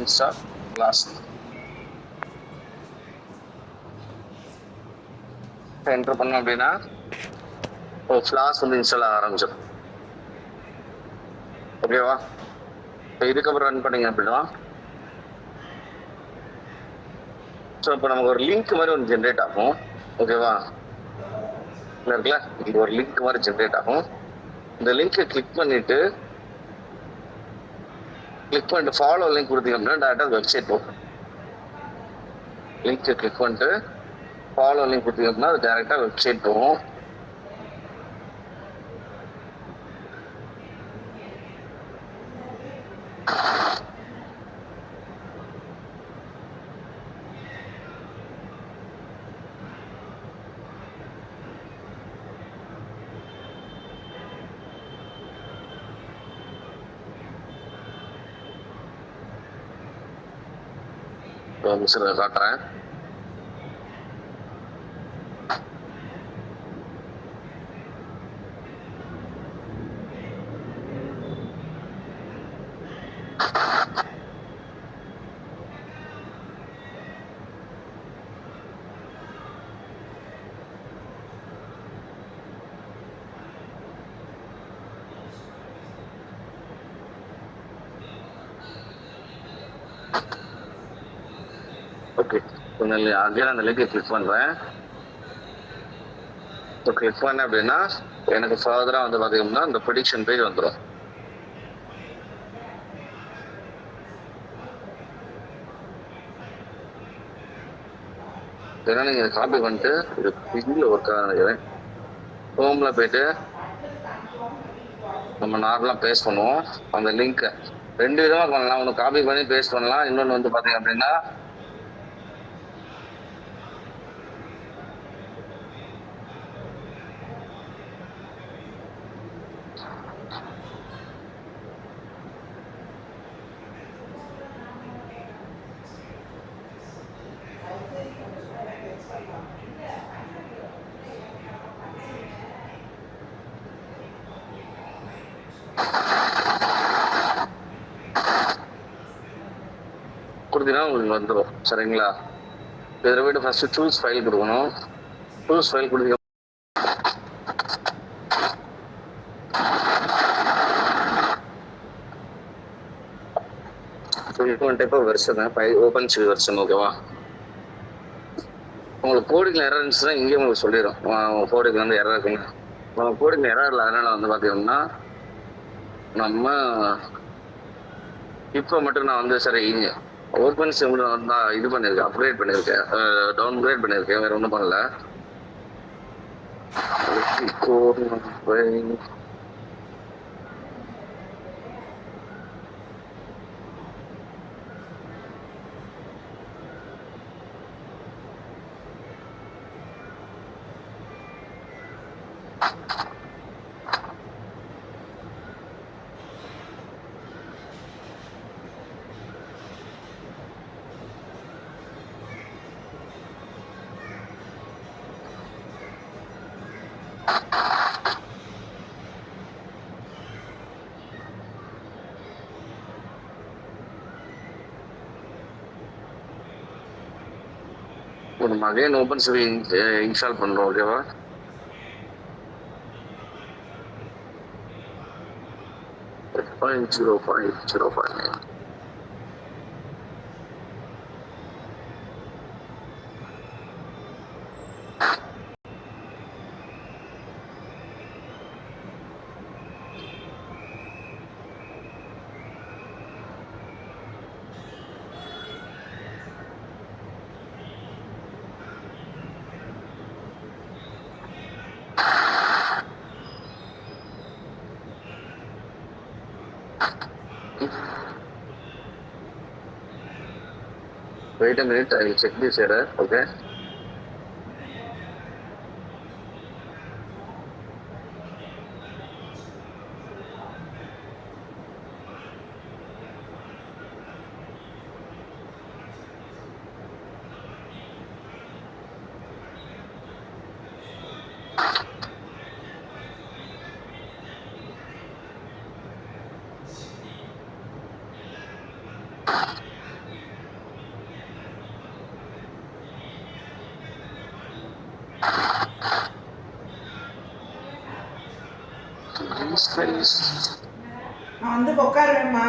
Install class enter பண்ணோம் அப்படின்னா ஒரு கிளாஸ் வந்து இன்ஸ்டால் ஆக ஆரம்பிச்சிடும். ஓகேவா? இப்போ இதுக்கப்புறம் ரன் பண்ணீங்க அப்படின்னா ஸோ இப்போ நமக்கு ஒரு லிங்க் மாதிரி ஒன்று ஜென்ரேட் ஆகும். ஓகேவா? இருக்குல்ல, இது ஒரு லிங்க் மாதிரி ஜென்ரேட் ஆகும். இந்த லிங்கை கிளிக் பண்ணிட்டு ஃபாலோ லிங்க் கொடுத்தீங்க அப்படின்னா டேரக்டாக வெப்சைட் போகும். லிங்க் கிளிக் பண்ணிட்டு ஃபாலோ லிங்க் கொடுத்தீங்க அப்படின்னா அது டேரக்டாக வெப்சைட் போகும். மிஷினை காட்டுறேன். ஓகே, அகைன் அந்த லிங்கை கிளிக் பண்ணுறேன். இப்போ கிளிக் பண்ணேன் அப்படின்னா எனக்கு ஃபர்தராக வந்து பார்த்தீங்கன்னா இந்த ப்ரெடிக்ஷன் பேஜ் வந்துடும். ஏன்னா நீங்கள் இதை காப்பி பண்ணிட்டு இது பிங்கில் ஒர்க் ஆக நினைக்கிறேன். ஹோமில் போயிட்டு நம்ம நார்மலாக பேஸ்ட் பண்ணுவோம். அந்த லிங்க்கை 2 விதமாக பண்ணலாம். ஒன்று காப்பி பண்ணி பேஸ்ட் பண்ணலாம். இன்னொன்று வந்து பார்த்தீங்க அப்படின்னா கொடுத்தீங்கன்னா உங்களுக்கு வந்துடும். சரிங்களா? இதில் போய்ட்டு ஃபஸ்ட்டு சூஸ் ஃபைல் கொடுக்கணும். சூஸ் ஃபைல் கொடுத்தீங்க type of version open C version. ஓகேவா? உங்களுக்கு கோடிங்கில் எரர் இருந்துச்சுன்னா இங்கேயே உங்களுக்கு சொல்லிடும். கோடிங்கில் வந்து எரர் இருக்குங்க. நம்ம கோடிங்கில் எரர் இல்லை. அதனால் வந்து பார்த்தீங்கன்னா நம்ம இப்போ மட்டும் நான் வந்து சரி ஓப்பன் சிம் தான் இது பண்ணியிருக்கேன், அப்கிரேட் பண்ணியிருக்கேன், டவுன்கிரேட் பண்ணியிருக்கேன். வேறு ஒன்றும் பண்ணல. ஒரு அகைன் ஓப்பன் சிவி இன்ஸ்டால் பண்ணுறோம். ஓகேவா? .0.0.9 Wait a minute, I will check this error. Okay. நான் வந்து உட்காருவேம்மா.